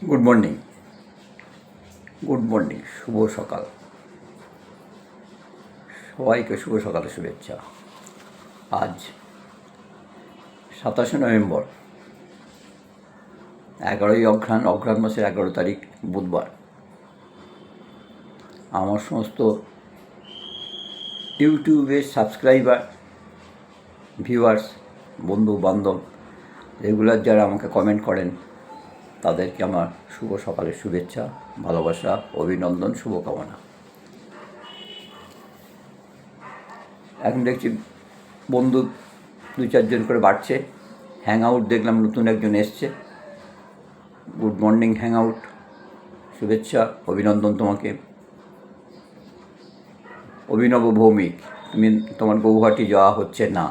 Good morning, good morning, শুভ সকাল। সবাইকে শুভ সকালের শুভেচ্ছা। আজ 27শে নভেম্বর, 11ই অঘ্রাণ মাসের 11 তারিখ বুধবার। আমার সমস্ত ইউটিউবের সাবস্ক্রাইবার, ভিউয়ার্স, বন্ধু বান্ধব, রেগুলার যারা আমাকে কমেন্ট করেন, তাদেরকে আমার শুভ সকালের শুভেচ্ছা, ভালোবাসা, অভিনন্দন, শুভকামনা। এখন দেখছি বন্ধু 2-4 জন করে বাড়ছে। হ্যাং আউট দেখলাম নতুন একজন এসছে। গুড মর্নিং হ্যাং আউট, শুভেচ্ছা, অভিনন্দন তোমাকে। অভিনব ভৌমিক, তোমার গৌহাটি যাওয়া হচ্ছে না,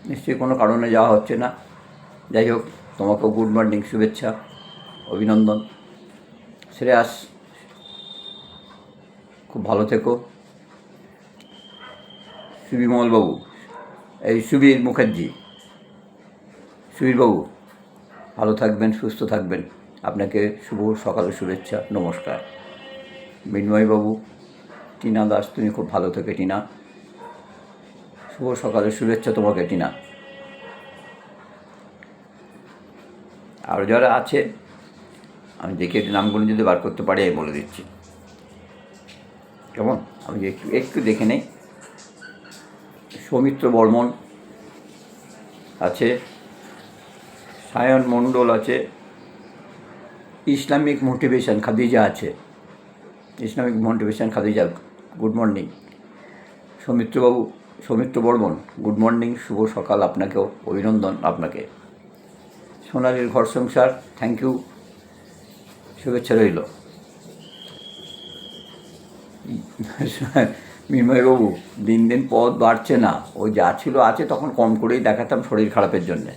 নিশ্চয়ই কোনো কারণে যাওয়া হচ্ছে না। যাই হোক, তোমাকেও গুড মর্নিং, শুভেচ্ছা, অভিনন্দন। শ্রেয়াস, খুব ভালো থেকো। সুবিমলবাবু, এই সুবীর মুখার্জি, সুবীরবাবু ভালো থাকবেন, সুস্থ থাকবেন, আপনাকে শুভ সকালের শুভেচ্ছা, নমস্কার। মৃন্ময়বাবু, টিনা দাস, তুমি খুব ভালো থেকো টিনা, শুভ সকালের শুভেচ্ছা তোমাকে টিনা। আর যারা আছে আমি দেখে নামগুলো যদি বার করতে পারি আমি বলে দিচ্ছি, কেমন? আমি একটু দেখে নেই। সৌমিত্র বর্মন আছে, সায়ন মণ্ডল আছে, ইসলামিক মোটিভেশন খাদিজা আছে, Islamic motivation Khadija, good morning. Soumitra Barman, good morning, শুভ সকাল আপনাকেও, অভিনন্দন আপনাকে। সোনালীর ঘর সংসার, থ্যাংক ইউ, শুভেচ্ছা রইল। মৃন্ময়বাবু, দিন দিন পদ বাড়ছে না, ওই যা ছিল আছে, তখন কম করেই দেখাতাম শরীর খারাপের জন্যে।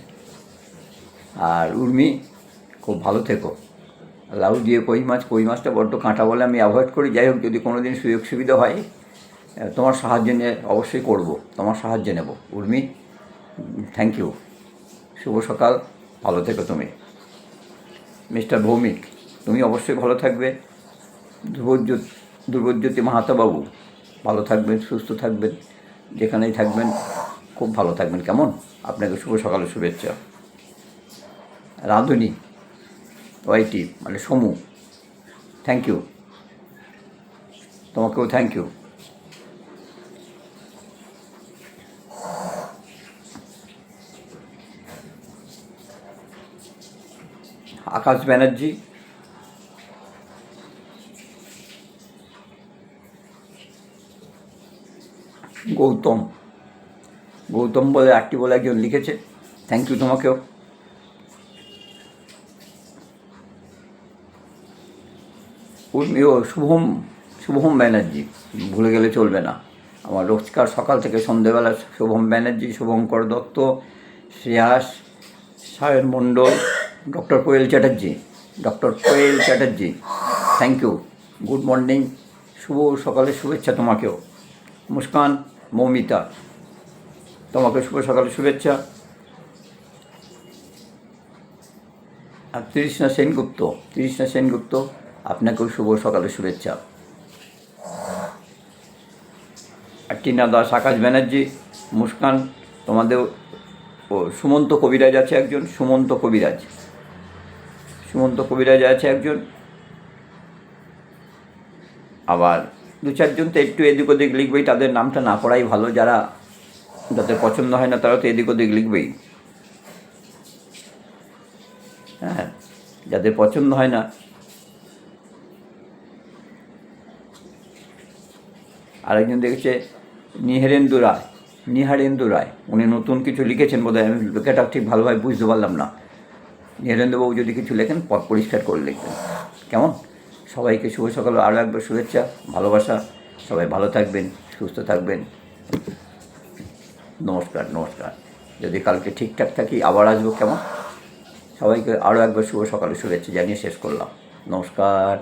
আর উর্মি, খুব ভালো থেকো। লাউ দিয়ে কই মাছটা বড্ড কাঁটা বলে আমি অ্যাভয়েড করি। যাই হোক, যদি কোনো দিন সুযোগ সুবিধা হয় তোমার সাহায্য নিয়ে অবশ্যই করব, তোমার সাহায্য নেব। উর্মি, থ্যাংক ইউ, শুভ সকাল, ভালো থেকো তুমি। মিস্টার ভৌমিক, তুমি অবশ্যই ভালো থাকবে। ধ্রুবজ্যোতি মাহাতাবাবু, ভালো থাকবেন, সুস্থ থাকবেন, যেখানেই থাকবেন খুব ভালো থাকবেন, কেমন? আপনাকে শুভ সকালের শুভেচ্ছা। রাঁধুনি ওয়াইটি মানে সমু, থ্যাংক ইউ, তোমাকেও থ্যাংক ইউ। আকাশ ব্যানার্জি, গৌতম বলে একটি বলে একজন লিখেছে, থ্যাংক ইউ তোমাকেও। শুভম ব্যানার্জি, ভুলে গেলে চলবে না। আমার রোজকার সকাল থেকে সন্ধেবেলা Shubham Banerjee, Shubhankar Dutta, Shreyas, Sayan Mondal, doctor Koel Chatterjee, thank you, good morning, শুভ সকালের শুভেচ্ছা তোমাকেও। মুস্কান, মৌমিতা, তোমাকে শুভ সকালের শুভেচ্ছা। আর তৃষ্ণা সেনগুপ্ত, আপনাকেও শুভ সকালের শুভেচ্ছা। আর টিনা দাস, আকাশ ব্যানার্জি, মুস্কান, তোমাদের সুমন্ত কবিরাজ আছে একজন, সুমন্ত কবিরাজ আছে একজন। আবার 2-4 জন তো একটু এদিক ওদিক লিখবেই, তাদের নামটা না পড়াই ভালো। যাদের পছন্দ হয় না তারা তো এদিক ওদিক লিখবেই। হ্যাঁ, যাদের পছন্দ হয় না। আরেকজন দেখেছে নিহারেন্দু রায়, উনি নতুন কিছু লিখেছেন বোধহয়, আমি লেখাটা ঠিক ভালোভাবে বুঝতে পারলাম না। নিহারেন্দুবাবু যদি কিছু লেখেন পথ পরিষ্কার করে লিখবেন, কেমন? সবাইকে শুভ সকাল, আরও একবার শুভেচ্ছা, ভালোবাসা। সবাই ভালো থাকবেন, সুস্থ থাকবেন, নমস্কার। যদি কালকে ঠিকঠাক থাকি আবার আসবো, কেমন? সবাইকে আরও একবার শুভ সকালের শুভেচ্ছা জানিয়ে শেষ করলাম, নমস্কার।